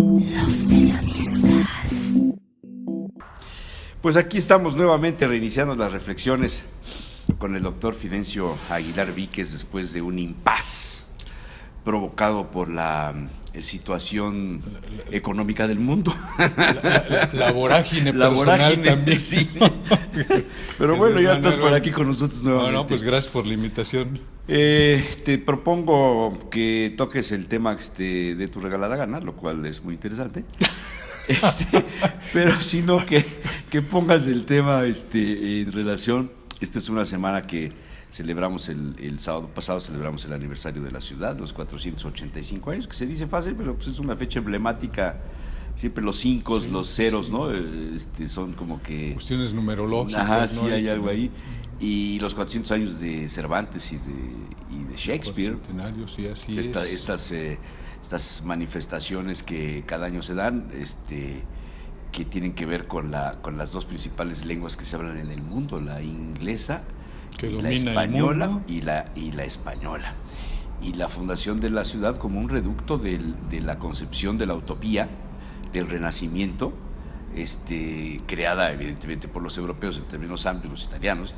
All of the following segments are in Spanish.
Los periodistas. Pues aquí estamos nuevamente reiniciando las reflexiones con el doctor Fidencio Aguilar Víquez después de un impas provocado por la situación económica del mundo. La vorágine personal también. Sí. Pero bueno, ya estás por aquí con nosotros nuevamente. No, pues gracias por la invitación. Te propongo que toques el tema de tu regalada gana, lo cual es muy interesante. Pero sino que pongas el tema en relación. Esta es una semana que celebramos el sábado pasado, celebramos el aniversario de la ciudad, los 485 años, que se dice fácil, pero pues es una fecha emblemática. Siempre los 5, sí, los ceros, ¿no? Son como que... cuestiones numerológicas. Ajá, sí, hay algo ahí. Y los 400 años de Cervantes y de Shakespeare. Sí, así Estas manifestaciones que cada año se dan, que tienen que ver con las dos principales lenguas que se hablan en el mundo, la inglesa que y la española y la española. Y la fundación de la ciudad como un reducto de la concepción de la utopía, del Renacimiento, creada evidentemente por los europeos en términos amplios, los italianos,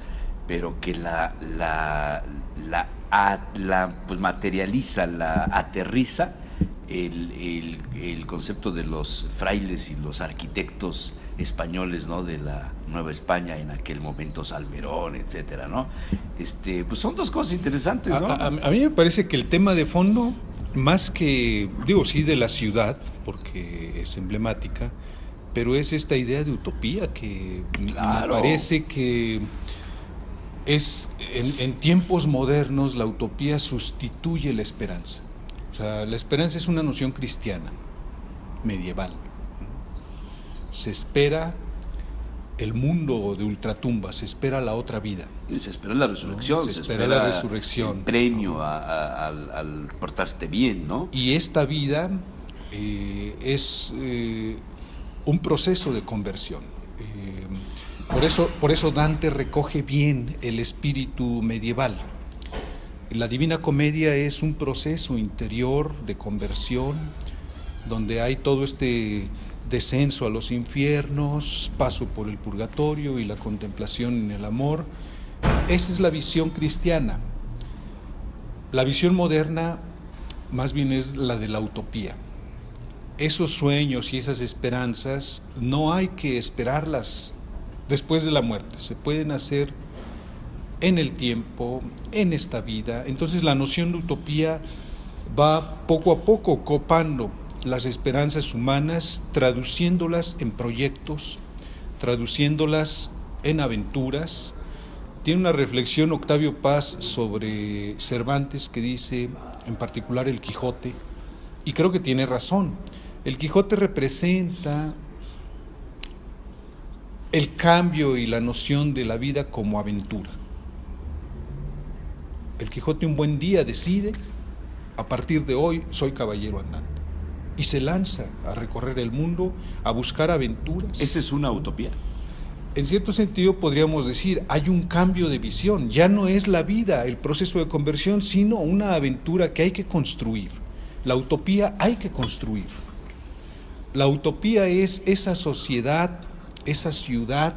pero que pues materializa, la aterriza el concepto de los frailes y los arquitectos españoles, ¿no? De la Nueva España en aquel momento, Salmerón, etcétera, ¿no? Pues son dos cosas interesantes, ¿no? A mí me parece que el tema de fondo, más que, sí, de la ciudad, porque es emblemática, pero es esta idea de utopía que claro. Me parece que es en tiempos modernos la utopía sustituye la esperanza. O sea, la esperanza es una noción cristiana, medieval. Se espera el mundo de ultratumba, se espera la otra vida. Y se espera la resurrección. Se espera la resurrección. El premio al portarte bien, ¿no? Y esta vida es un proceso de conversión. Por eso Dante recoge bien el espíritu medieval. La Divina Comedia es un proceso interior de conversión, donde hay todo este descenso a los infiernos, paso por el purgatorio y la contemplación en el amor. Esa es la visión cristiana. La visión moderna más bien es la de la utopía. Esos sueños y esas esperanzas no hay que esperarlas después de la muerte, se pueden hacer en el tiempo, en esta vida. Entonces la noción de utopía va poco a poco copando las esperanzas humanas, traduciéndolas en proyectos, traduciéndolas en aventuras. Tiene una reflexión Octavio Paz sobre Cervantes que dice, en particular el Quijote, y creo que tiene razón. El Quijote representa el cambio y la noción de la vida como aventura. El Quijote un buen día decide, a partir de hoy soy caballero andante, y se lanza a recorrer el mundo, a buscar aventuras. ¿Esa es una utopía? En cierto sentido podríamos decir, hay un cambio de visión, ya no es la vida, el proceso de conversión, sino una aventura que hay que construir. La utopía hay que construir. La utopía es esa sociedad, esa ciudad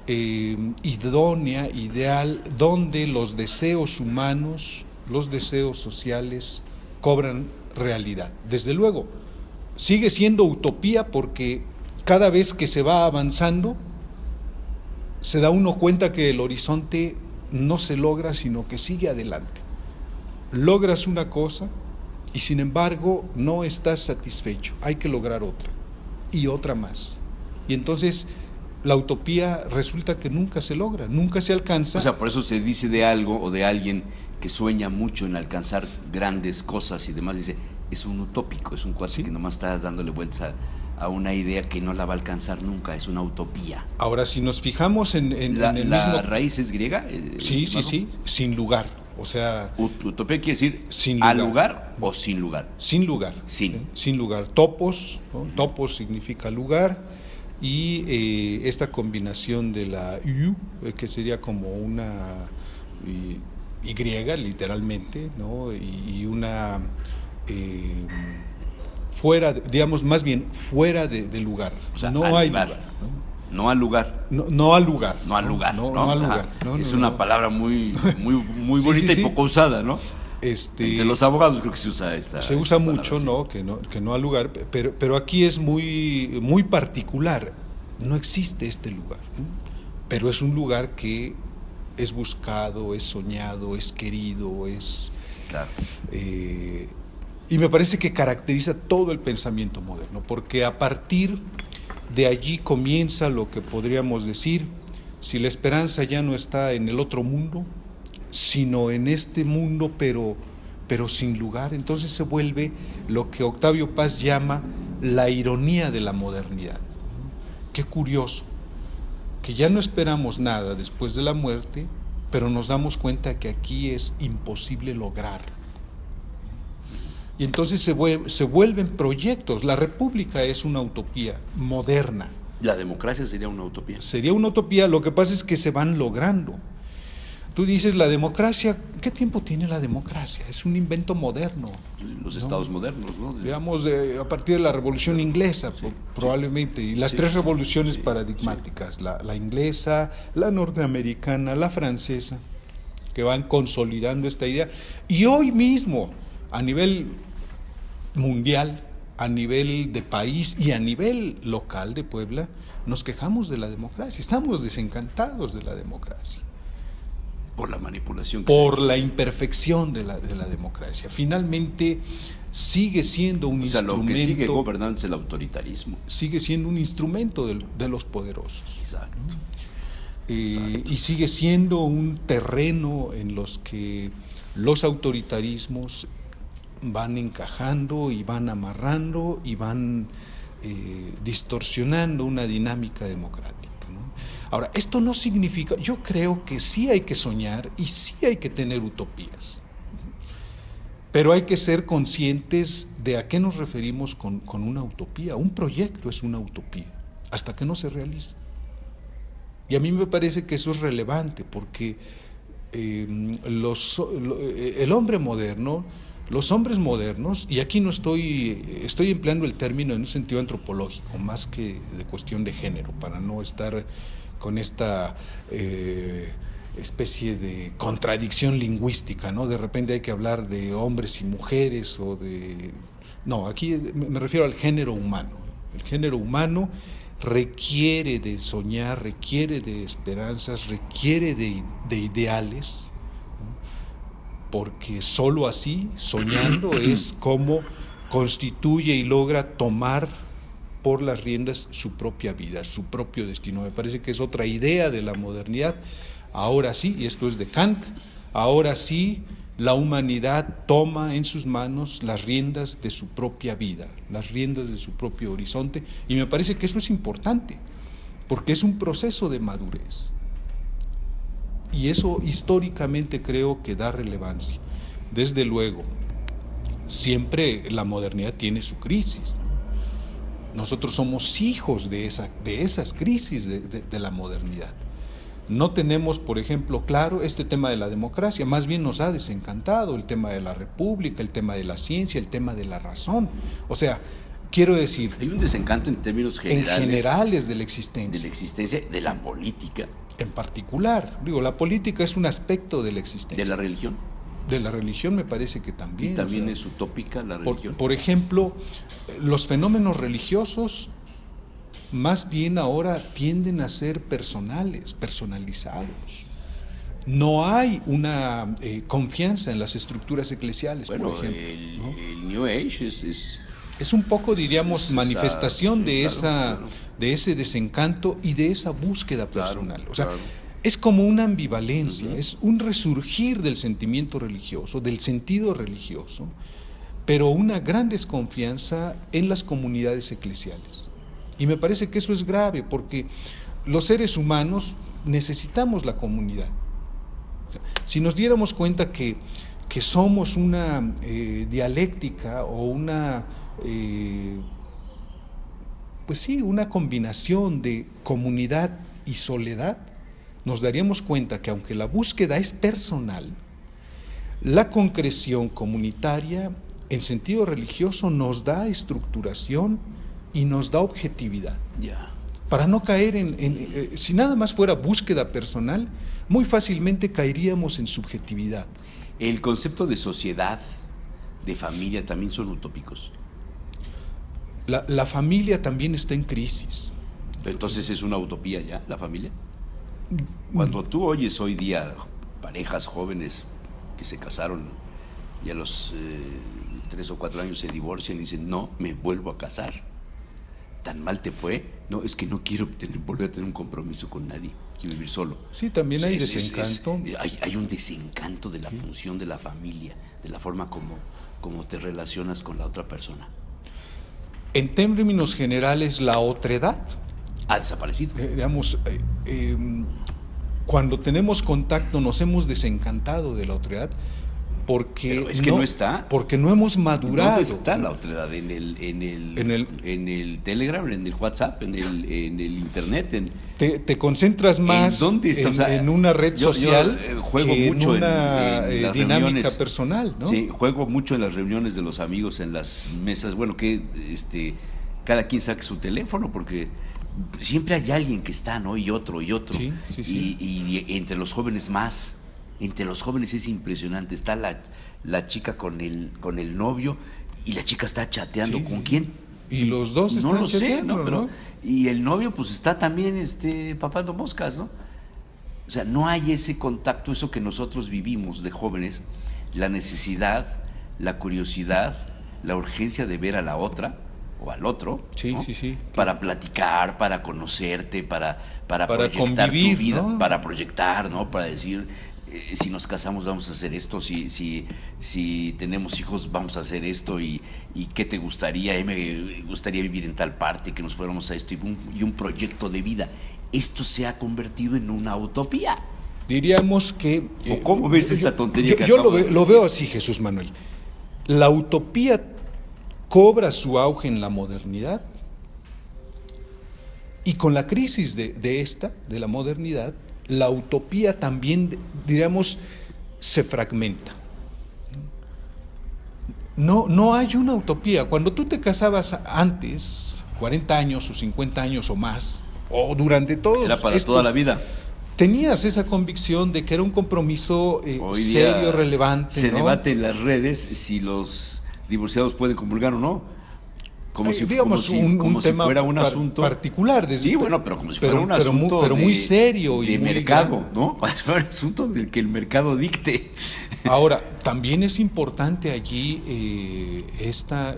idónea, ideal, donde los deseos humanos, los deseos sociales cobran realidad. Desde luego, sigue siendo utopía porque cada vez que se va avanzando, se da uno cuenta que el horizonte no se logra, sino que sigue adelante. Logras una cosa y sin embargo no estás satisfecho, hay que lograr otra y otra más. Y entonces la utopía resulta que nunca se logra, nunca se alcanza. O sea, por eso se dice de algo o de alguien que sueña mucho en alcanzar grandes cosas y demás, dice, es un utópico, es un cuate que nomás está dándole vueltas a una idea que no la va a alcanzar nunca, es una utopía. Ahora, si nos fijamos en el ¿La mismo... raíz es griega? Sí, sin lugar. O sea... Utopía quiere decir sin lugar. ¿Al lugar o sin lugar? Sin lugar. Sin lugar. Topos, ¿no? Topos significa lugar, y esta combinación de la U, que sería como una Y literalmente, ¿no? Y una digamos más bien fuera de lugar. O sea, no al hay lugar. lugar. No al lugar. No al lugar. No al lugar. No al lugar. Es una palabra muy Sí, bonita sí, y sí. poco usada, ¿no? Entre los abogados creo que se usa esta. Se usa esta mucho, palabra, sí. que no al lugar, pero aquí es muy particular. No existe este lugar, ¿no? Pero es un lugar que es buscado, es soñado, es querido, Claro. y me parece que caracteriza todo el pensamiento moderno, porque a partir de allí comienza lo que podríamos decir: si la esperanza ya no está en el otro mundo, sino en este mundo, pero sin lugar, entonces se vuelve lo que Octavio Paz llama la ironía de la modernidad. Qué curioso, que ya no esperamos nada después de la muerte, pero nos damos cuenta que aquí es imposible lograr. Y entonces se vuelven proyectos. La república es una utopía moderna. La democracia sería una utopía. Sería una utopía, lo que pasa es que se van logrando. Tú dices, la democracia, ¿qué tiempo tiene la democracia? Es un invento moderno. Los estados modernos, ¿no? Digamos, a partir de la Revolución Inglesa, probablemente, y las tres revoluciones paradigmáticas, la inglesa, la norteamericana, la francesa, que van consolidando esta idea. Y hoy mismo, a nivel mundial, a nivel de país y a nivel local de Puebla, nos quejamos de la democracia, estamos desencantados de la democracia. Por la manipulación. Por la imperfección de la democracia. Finalmente sigue siendo un instrumento. Lo que sigue gobernando es el autoritarismo. Sigue siendo un instrumento de los poderosos. Exacto. Y sigue siendo un terreno en los que los autoritarismos van encajando y van amarrando y van distorsionando una dinámica democrática. Ahora, esto no significa, yo creo que sí hay que soñar y sí hay que tener utopías, pero hay que ser conscientes de a qué nos referimos con una utopía. Un proyecto es una utopía, hasta que no se realiza. Y a mí me parece que eso es relevante, porque el hombre moderno, los hombres modernos, y aquí no estoy empleando el término en un sentido antropológico, más que de cuestión de género, para no estar con esta especie de contradicción lingüística, ¿no? De repente hay que hablar de hombres y mujeres o de... No, aquí me refiero al género humano. El género humano requiere de soñar, requiere de esperanzas, requiere de ideales, ¿no? Porque solo así, soñando, es como constituye y logra tomar por las riendas su propia vida, su propio destino. Me parece que es otra idea de la modernidad. Ahora sí, y esto es de Kant, ahora sí la humanidad toma en sus manos las riendas de su propia vida, las riendas de su propio horizonte, y me parece que eso es importante, porque es un proceso de madurez. Y eso históricamente creo que da relevancia. Desde luego, siempre la modernidad tiene su crisis, ¿no? Nosotros somos hijos de esas crisis de la modernidad. No tenemos, por ejemplo, claro este tema de la democracia, más bien nos ha desencantado el tema de la república, el tema de la ciencia, el tema de la razón. O sea, quiero decir... Hay un desencanto en términos generales. En generales de la existencia. De la existencia, de la política. En particular, digo, la política es un aspecto de la existencia. De la religión. De la religión me parece que también. Y también es utópica la religión. Por ejemplo, los fenómenos religiosos más bien ahora tienden a ser personalizados. No hay una confianza en las estructuras eclesiales, bueno, por ejemplo. el New Age es un poco, diríamos, manifestación sí, claro. De ese desencanto y de esa búsqueda personal. Claro, o sea, claro. Es como una ambivalencia, es un resurgir del sentimiento religioso, del sentido religioso, pero una gran desconfianza en las comunidades eclesiales. Y me parece que eso es grave, porque los seres humanos necesitamos la comunidad. O sea, si nos diéramos cuenta que somos una dialéctica o una, pues sí, una combinación de comunidad y soledad, nos daríamos cuenta que aunque la búsqueda es personal, la concreción comunitaria en sentido religioso nos da estructuración y nos da objetividad. Ya. Para no caer si nada más fuera búsqueda personal, muy fácilmente caeríamos en subjetividad. El concepto de sociedad, de familia, también son utópicos. La familia también está en crisis. Entonces es una utopía ya, la familia. Cuando tú oyes hoy día parejas jóvenes que se casaron y a los 3 o 4 años se divorcian y dicen, no, me vuelvo a casar. ¿Tan mal te fue? No, es que no quiero volver a tener un compromiso con nadie, quiero vivir solo. Sí, también hay desencanto. Hay un desencanto de la función de la familia, de la forma como te relacionas con la otra persona. En términos generales, la otredad Ha desaparecido. Cuando tenemos contacto nos hemos desencantado de la otredad porque Pero es que no está. porque no hemos madurado. ¿Dónde está la otredad? ¿En el Telegram, en el WhatsApp, en el Internet? Te concentras más dónde está? O sea, en una red social juego que mucho en una en las dinámica reuniones personal, ¿no? Sí, juego mucho en las reuniones de los amigos, en las mesas. Bueno, que cada quien saque su teléfono porque siempre hay alguien que está, ¿no? Y otro. Sí. Y entre los jóvenes más. Entre los jóvenes es impresionante. Está la chica con el novio y la chica está chateando. Sí, ¿Con sí. quién? Y los dos están No lo sé, chateando, ¿no? Pero, ¿no? y el novio pues está también papando moscas, ¿no? O sea, no hay ese contacto, eso que nosotros vivimos de jóvenes, la necesidad, la curiosidad, la urgencia de ver a la otra o al otro, Sí, ¿no? sí. Para platicar, para conocerte, para proyectar convivir, tu vida, ¿no? para proyectar, ¿no? Para decir, si nos casamos vamos a hacer esto, si tenemos hijos vamos a hacer esto, y qué te gustaría, me gustaría vivir en tal parte, que nos fuéramos a esto, y un proyecto de vida. Esto se ha convertido en una utopía. Diríamos que... ¿O cómo ves esta tontería que yo acabo de lo decir? veo así, Jesús Manuel. La utopía cobra su auge en la modernidad y con la crisis de la modernidad, la utopía también, diríamos, se fragmenta. No hay una utopía. Cuando tú te casabas antes, 40 años o 50 años o más, o durante todos Era para toda la vida. tenías esa convicción de que era un compromiso Hoy serio, día relevante. se ¿no? debate en las redes si los divorciados pueden comulgar o no. Como si fuera un asunto particular. Sí, bueno, pero como si fuera un asunto pero muy serio de y muy mercado, grande. ¿no? Como si fuera un asunto del que el mercado dicte. Ahora, también es importante allí esta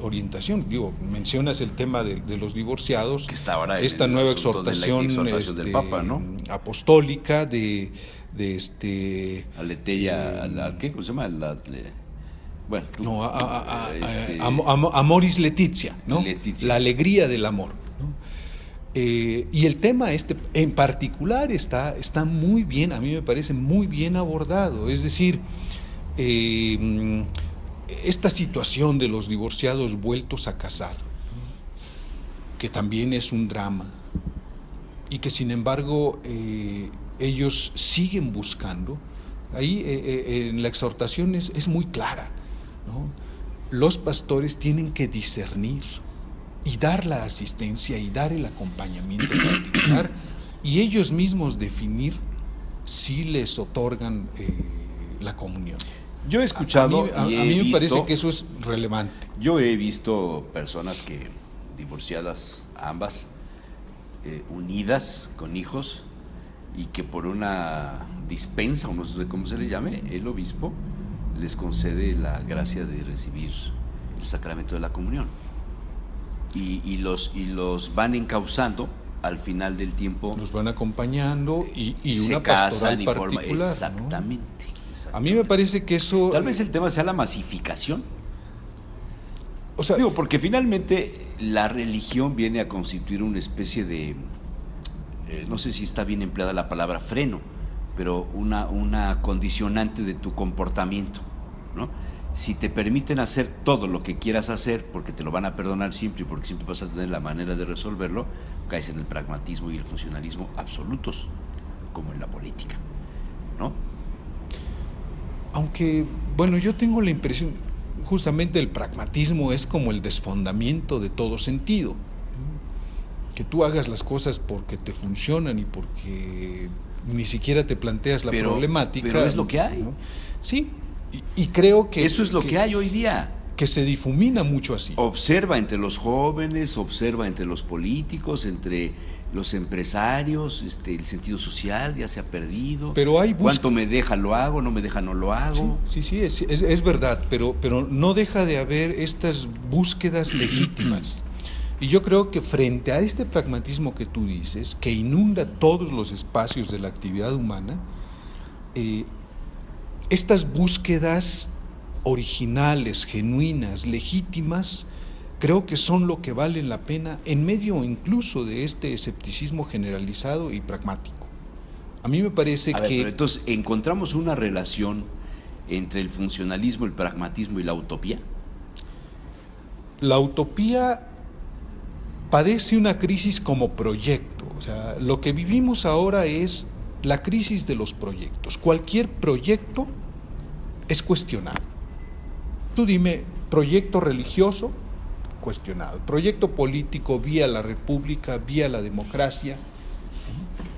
orientación. Digo, mencionas el tema de los divorciados, Que está ahora esta el nueva asunto de la exhortación del Papa, ¿no? apostólica Aletheia, ¿qué? ¿Cómo se llama? Bueno, tú, No, este, Amoris Laetitia, ¿no? Laetitia. La alegría del amor, ¿no? Y el tema en particular está muy bien, a mí me parece muy bien abordado. Es decir, esta situación de los divorciados vueltos a casar, ¿no? Que también es un drama y que sin embargo ellos siguen buscando. Ahí en la exhortación es muy clara, ¿no? Los pastores tienen que discernir y dar la asistencia y dar el acompañamiento particular y ellos mismos definir si les otorgan la comunión. yo he escuchado a y he mí me visto, parece que eso es relevante. yo he visto personas que, divorciadas ambas, unidas con hijos, y que por una dispensa, o no sé cómo se le llame, el obispo les concede la gracia de recibir el sacramento de la comunión. Y los van encauzando al final del tiempo. Nos van acompañando y se una casan pastoral y particular, ¿no? exactamente. A mí me parece que eso... Tal vez el tema sea la masificación. O sea, Digo, porque finalmente la religión viene a constituir una especie de, no sé si está bien empleada la palabra freno, pero una condicionante de tu comportamiento, ¿no? Si te permiten hacer todo lo que quieras hacer, porque te lo van a perdonar siempre y porque siempre vas a tener la manera de resolverlo, caes en el pragmatismo y el funcionalismo absolutos, como en la política, ¿no? aunque, bueno, yo tengo la impresión, justamente el pragmatismo es como el desfondamiento de todo sentido. Que tú hagas las cosas porque te funcionan y porque ni siquiera te planteas la problemática. Pero es lo que hay. ¿no? Sí, y creo que... Eso es lo que hay hoy día. Que se difumina mucho así. Observa entre los jóvenes, observa entre los políticos, entre los empresarios, el sentido social ya se ha perdido. Pero hay ¿Cuánto me deja lo hago? ¿No me deja no lo hago? Sí, es verdad, pero no deja de haber estas búsquedas legítimas. Y yo creo que frente a este pragmatismo que tú dices, que inunda todos los espacios de la actividad humana, estas búsquedas originales, genuinas, legítimas, creo que son lo que vale la pena en medio incluso de este escepticismo generalizado y pragmático. A mí me parece que... Pero entonces, ¿encontramos una relación entre el funcionalismo, el pragmatismo y la utopía? La utopía padece una crisis como proyecto. O sea, lo que vivimos ahora es la crisis de los proyectos. Cualquier proyecto es cuestionado. Tú dime, proyecto religioso, cuestionado. Proyecto político vía la república, vía la democracia,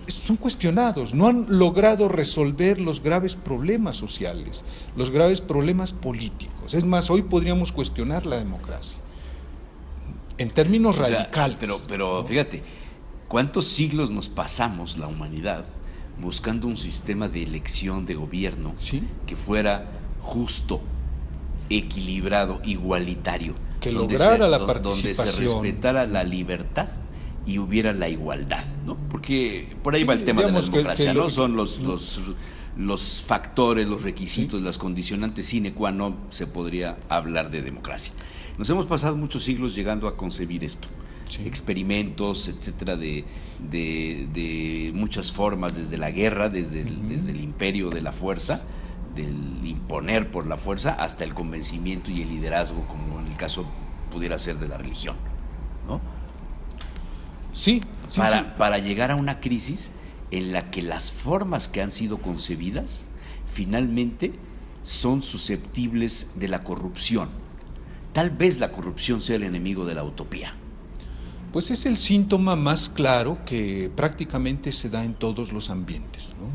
son cuestionados. No han logrado resolver los graves problemas sociales, los graves problemas políticos. Es más, hoy podríamos cuestionar la democracia. En términos radicales. Pero ¿no? Fíjate, ¿cuántos siglos nos pasamos la humanidad buscando un sistema de elección de gobierno ¿Sí? que fuera justo, equilibrado, igualitario, que lograra la donde se respetara la libertad y hubiera la igualdad, ¿no? Porque por ahí va el tema de la democracia, ¿no? Son los factores, los requisitos, las condicionantes sine qua non se podría hablar de democracia. Nos hemos pasado muchos siglos llegando a concebir esto. Sí. Experimentos, etcétera, de muchas formas, desde la guerra, desde el imperio de la fuerza, del imponer por la fuerza, hasta el convencimiento y el liderazgo, como en el caso pudiera ser de la religión, ¿no? Sí. Para llegar a una crisis en la que las formas que han sido concebidas finalmente son susceptibles de la corrupción. Tal vez la corrupción sea el enemigo de la utopía. Pues es el síntoma más claro que prácticamente se da en todos los ambientes, ¿no?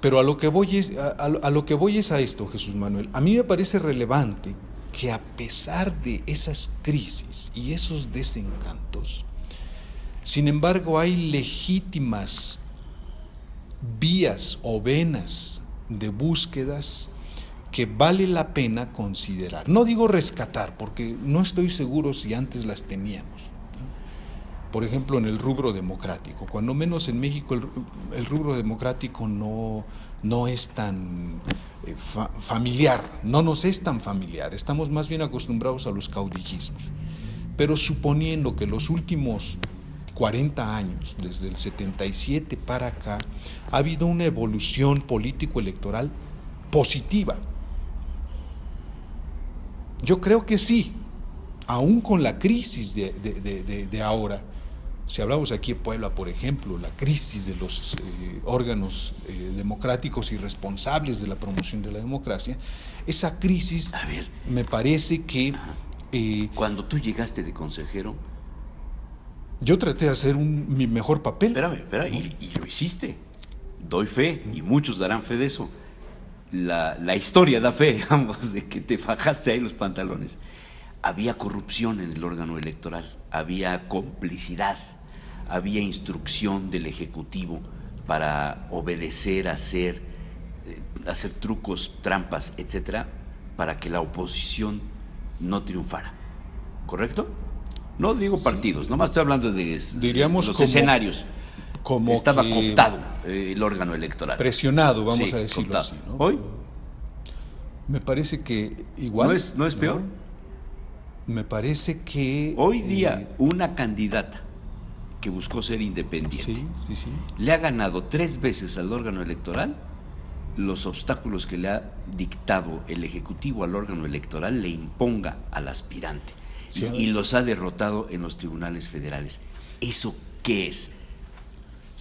Pero a lo que voy es a esto, Jesús Manuel. A mí me parece relevante que a pesar de esas crisis y esos desencantos, sin embargo hay legítimas vías o venas de búsquedas que vale la pena considerar. No digo rescatar, porque no estoy seguro si antes las teníamos, ¿no? Por ejemplo, en el rubro democrático, cuando menos en México el rubro democrático no es tan familiar, no nos es tan familiar, estamos más bien acostumbrados a los caudillismos. Pero suponiendo que los últimos 40 años, desde el 77 para acá, ha habido una evolución político-electoral positiva. Yo creo que sí, aún con la crisis de ahora. Si hablamos aquí en Puebla, por ejemplo, la crisis de los órganos democráticos y responsables de la promoción de la democracia, esa crisis, me parece que... Cuando tú llegaste de consejero... Yo traté de hacer mi mejor papel. Espérame, y lo hiciste. Doy fe, y muchos darán fe de eso. La historia da fe, digamos, de que te fajaste ahí los pantalones. Había corrupción en el órgano electoral, había complicidad, había instrucción del Ejecutivo para obedecer, hacer trucos, trampas, etcétera, para que la oposición no triunfara. ¿Correcto? No digo partidos, nomás estoy hablando de los escenarios. Como estaba cooptado el órgano electoral. Presionado, vamos a decirlo cooptado. Así, ¿no? Hoy me parece que igual... ¿No es peor? Me parece que... Hoy día una candidata que buscó ser independiente le ha ganado 3 veces al órgano electoral los obstáculos que le ha dictado el Ejecutivo al órgano electoral le imponga al aspirante y los ha derrotado en los tribunales federales. ¿Eso qué es?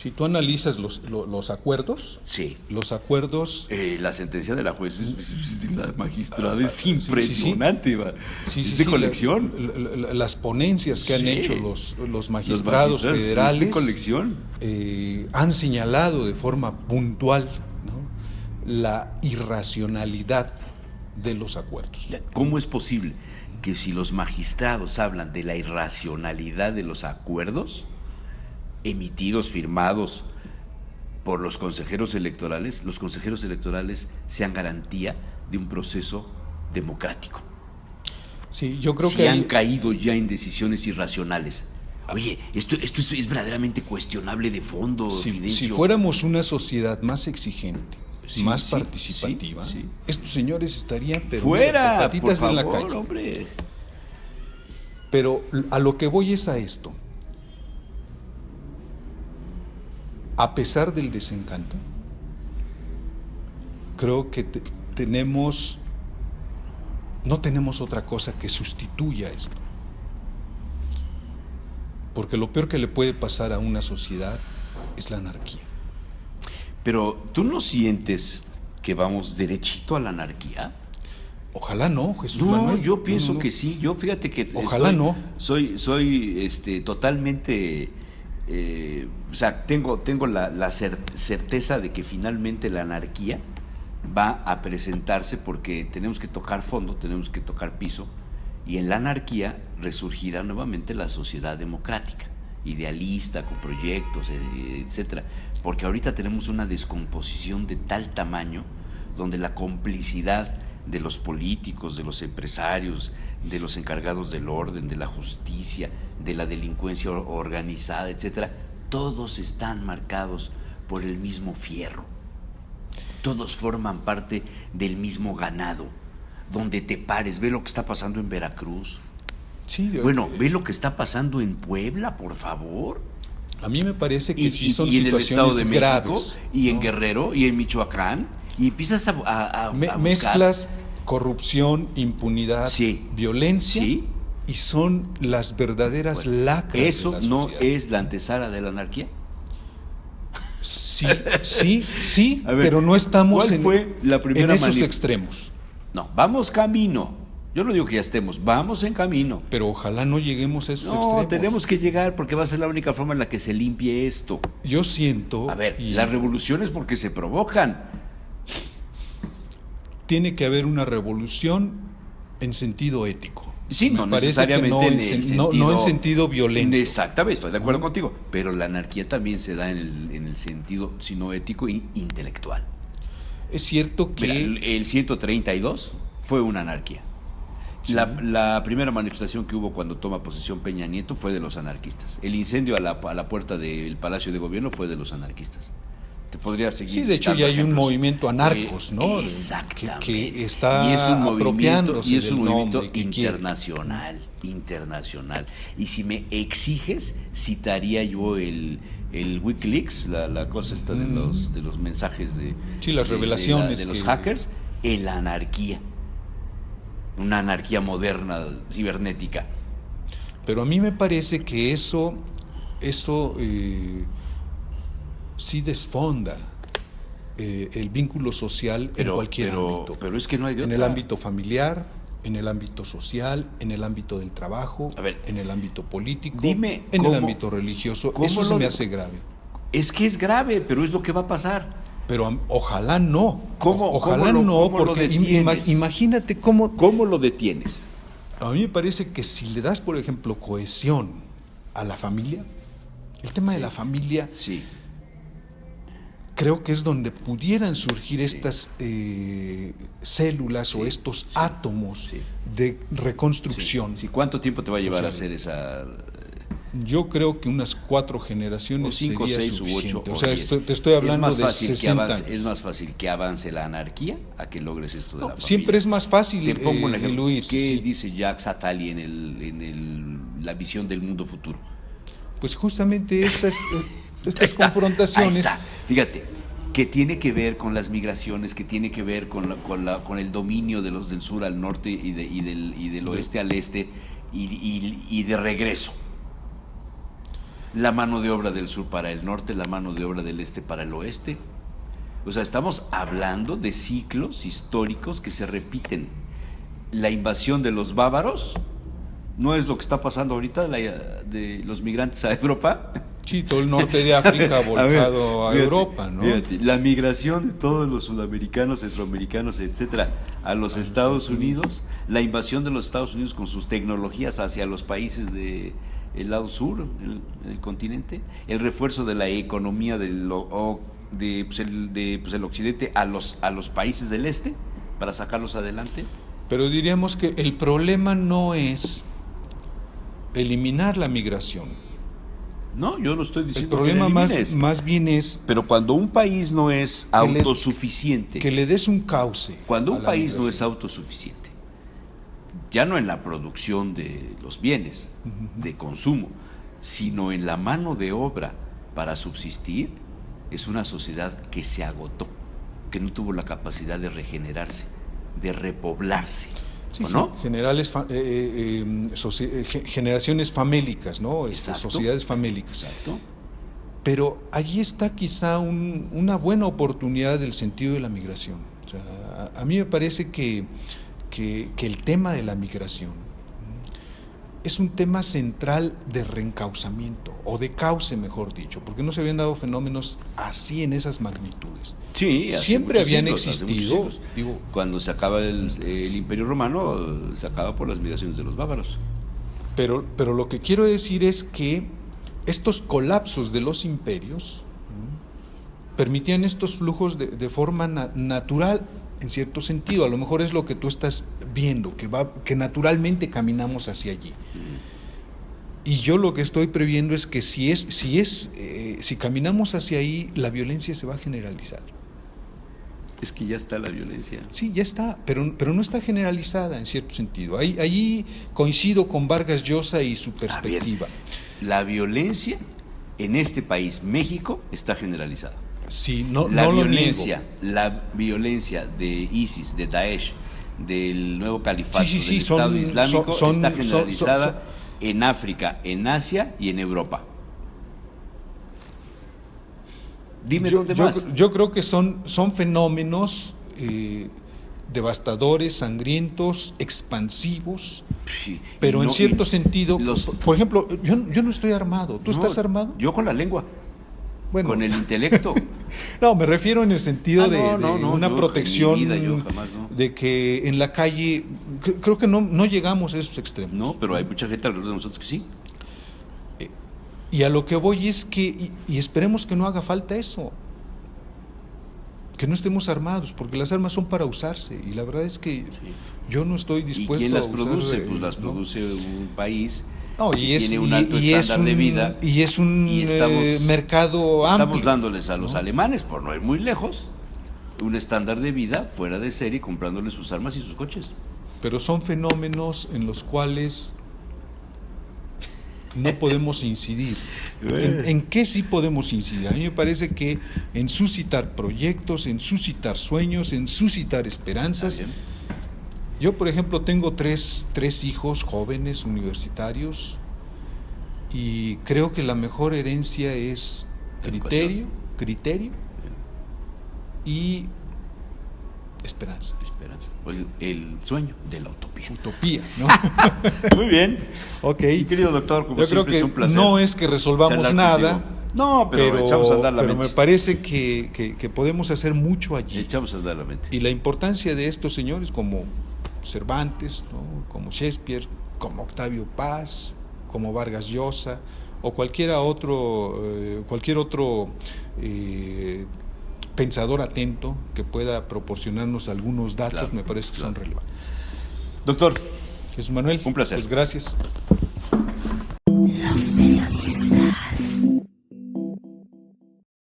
Si tú analizas los acuerdos, Sí. los acuerdos... La sentencia de la juez de la magistrada es sí, impresionante, va. Es de colección. Las ponencias que han Sí. hecho los magistrados federales es de colección. Han señalado de forma puntual, ¿no?, la irracionalidad de los acuerdos. ¿Cómo es posible que si los magistrados hablan de la irracionalidad de los acuerdos emitidos, firmados por los consejeros electorales sean garantía de un proceso democrático? Sí, yo creo Si que han caído ya en decisiones irracionales. Oye, esto es verdaderamente cuestionable de fondo, si Fidencio. fuéramos una sociedad más exigente, Sí, más sí, participativa, sí. estos señores estarían pero Fuera, con patitas por en la favor, calle. hombre. Pero a lo que voy es a esto. A pesar del desencanto, creo que no tenemos otra cosa que sustituya esto. Porque lo peor que le puede pasar a una sociedad es la anarquía. Pero, ¿tú no sientes que vamos derechito a la anarquía? Ojalá no, Jesús No, Manuel. yo pienso No. que sí. Yo fíjate que Ojalá no. Soy totalmente, o sea, tengo la certeza de que finalmente la anarquía va a presentarse porque tenemos que tocar fondo, tenemos que tocar piso, y en la anarquía resurgirá nuevamente la sociedad democrática, idealista, con proyectos, etcétera. Porque ahorita tenemos una descomposición de tal tamaño donde la complicidad de los políticos, de los empresarios, de los encargados del orden, de la justicia, de la delincuencia organizada, etcétera, todos están marcados por el mismo fierro. Todos forman parte del mismo ganado. Donde te pares, ve lo que está pasando en Veracruz. Sí, Bueno, ve lo que está pasando en Puebla, por favor. a mí me parece que sí son y en el Estado situaciones de México, graves. y en ¿no? Guerrero, y en Michoacán, y empiezas a buscar. Mezclas corrupción, impunidad, Sí. violencia, Sí. y son las verdaderas Bueno, lacras ¿eso de la no sociedad. es la antesala de la anarquía? Sí, A ver, pero no estamos ¿cuál fue la primera en esos manif- extremos. No, vamos camino. Yo no digo que ya estemos, vamos en camino. Pero ojalá no lleguemos a esos No, extremos. tenemos que llegar porque va a ser la única forma en la que se limpie esto. Yo siento... A ver, y las revoluciones porque se provocan. tiene que haber una revolución en sentido ético. Sí, Me no parece necesariamente que en no el en, sentido... no en sentido violento. Exactamente, estoy de acuerdo contigo. Pero la anarquía también se da en el sentido, sino ético e intelectual. Es cierto que... Mira, el 132 fue una anarquía. Sí. La primera manifestación que hubo cuando toma posesión Peña Nieto fue de los anarquistas. El incendio a la puerta del Palacio de Gobierno fue de los anarquistas. Te podría seguir. Sí, de hecho citando ya hay un ejemplos. movimiento anarcos, ¿no? Exactamente. Que está y es un movimiento, apropiándose y es un del movimiento nombre que quiere. internacional. Y si me exiges, citaría yo el Wikileaks, la cosa esta de los mensajes de... Sí, las de revelaciones de los que- hackers, en la anarquía. Una anarquía moderna, cibernética. Pero a mí me parece que eso sí desfonda el vínculo social en cualquier ámbito. Pero es que no hay de En otra. el ámbito familiar, en el ámbito social, en el ámbito del trabajo, A ver, en el ámbito político, dime en cómo- el ámbito religioso. cómo Eso se lo me de- hace grave. Es que es grave, pero es lo que va a pasar. Pero ojalá no. ¿Cómo- Ojalá cómo lo- no, cómo lo porque detienes? imagínate cómo... ¿Cómo lo detienes? A mí me parece que si le das, por ejemplo, cohesión a la familia, el tema de la familia, Sí. creo que es donde pudieran surgir estas células o estos átomos sí. de reconstrucción. Sí, ¿cuánto tiempo te va a llevar a social. hacer esa? Yo creo que unas 4 generaciones O 5, sería 6 u 8. suficiente. O sea, te estoy hablando de 60 años. Es más fácil que avance la anarquía a que logres esto de No, la familia. siempre es más fácil, Te pongo un ejemplo. Luis. ¿Qué Sí. dice Jacques Attali en la visión del mundo futuro? Pues justamente estas Ahí está, confrontaciones... ahí está. Fíjate, que tiene que ver con las migraciones, que tiene que ver con el dominio de los del sur al norte y del oeste al este y de regreso. la mano de obra del sur para el norte, la mano de obra del este para el oeste. O sea, estamos hablando de ciclos históricos que se repiten. La invasión de los bávaros no es lo que está pasando ahorita, de los migrantes a Europa. Sí, todo el norte de África volcado a fíjate, Europa, ¿no? Fíjate, la migración de todos los sudamericanos, centroamericanos, etcétera, a los Estados Unidos, la invasión de los Estados Unidos con sus tecnologías hacia los países del lado sur, el continente, el refuerzo de la economía el occidente a los países del este para sacarlos adelante. Pero diríamos que el problema no es eliminar la migración. No, yo no estoy El diciendo problema que la elimines, más bien es pero cuando un país no es autosuficiente, que le des un cauce. cuando a un la país no es migración. autosuficiente, ya no en la producción de los bienes de consumo, sino en la mano de obra para subsistir, es una sociedad que se agotó, que no tuvo la capacidad de regenerarse, de repoblarse. Sí, ¿O sí, no? generaciones famélicas, ¿no? Exacto. Sociedades famélicas. Exacto. Pero allí está quizá una buena oportunidad del sentido de la migración. O sea, a mí me parece que el tema de la migración es un tema central de reencauzamiento, o de cauce, mejor dicho, porque no se habían dado fenómenos así en esas magnitudes. Sí, hace Siempre muchos habían siglos, hace muchos existido, siglos. digo, Cuando se acaba el Imperio Romano, se acaba por las migraciones de los bávaros. pero lo que quiero decir es que estos colapsos de los imperios permitían estos flujos de forma natural, en cierto sentido. A lo mejor es lo que tú estás viendo, que naturalmente caminamos hacia allí. Y yo lo que estoy previendo es que si caminamos hacia ahí, la violencia se va a generalizar. Es que ya está la violencia. Sí, ya está, pero no está generalizada en cierto sentido. Ahí coincido con Vargas Llosa y su perspectiva. La violencia en este país, México, está generalizada. Sí, no La lo violencia, niego. la violencia de ISIS, de Daesh, del nuevo califato, Sí, del Estado Islámico, son- está son- generalizada en África, en Asia y en Europa. Dime dónde más. Yo creo que son fenómenos devastadores, sangrientos, expansivos, Sí, pero y en no- cierto y sentido, los- por ejemplo, yo no estoy armado. ¿Tú no, estás armado? Yo con la lengua, Bueno, con el intelecto. no, me refiero en el sentido de una yo protección, en mi vida, yo jamás, no. de que en la calle, creo que no llegamos a esos extremos. No, pero hay mucha gente alrededor de nosotros que sí. Y a lo que voy es que, y esperemos que no haga falta eso, que no estemos armados, porque las armas son para usarse, y la verdad es que yo no estoy ¿Y dispuesto quién las a usar, produce? Pues las ¿no? produce un país No, que tiene un alto y es estándar de vida. y es un y estamos- mercado amplio. Estamos dándoles a los ¿no? alemanes, por no ir muy lejos, un estándar de vida fuera de serie, comprándoles sus armas y sus coches. Pero son fenómenos en los cuales no podemos incidir. ¿En qué sí podemos incidir? A mí me parece que en suscitar proyectos, en suscitar sueños, en suscitar esperanzas. ¿Está bien? Yo, por ejemplo, tengo tres hijos jóvenes, universitarios, y creo que la mejor herencia es criterio y esperanza. Esperanza. O el sueño de la utopía. Utopía, ¿no? Muy bien. Ok. Mi querido doctor, como Yo creo siempre que es un placer. no es que resolvamos charlar nada, contigo. No, pero echamos a andar la pero mente. me parece que podemos hacer mucho allí. Echamos a andar la mente. Y la importancia de estos señores como Cervantes, ¿no? Como Shakespeare, como Octavio Paz, como Vargas Llosa, o cualquier otro pensador atento que pueda proporcionarnos algunos datos, Claro, me parece que son claro. relevantes. Doctor, Jesús Manuel, Un placer. pues gracias.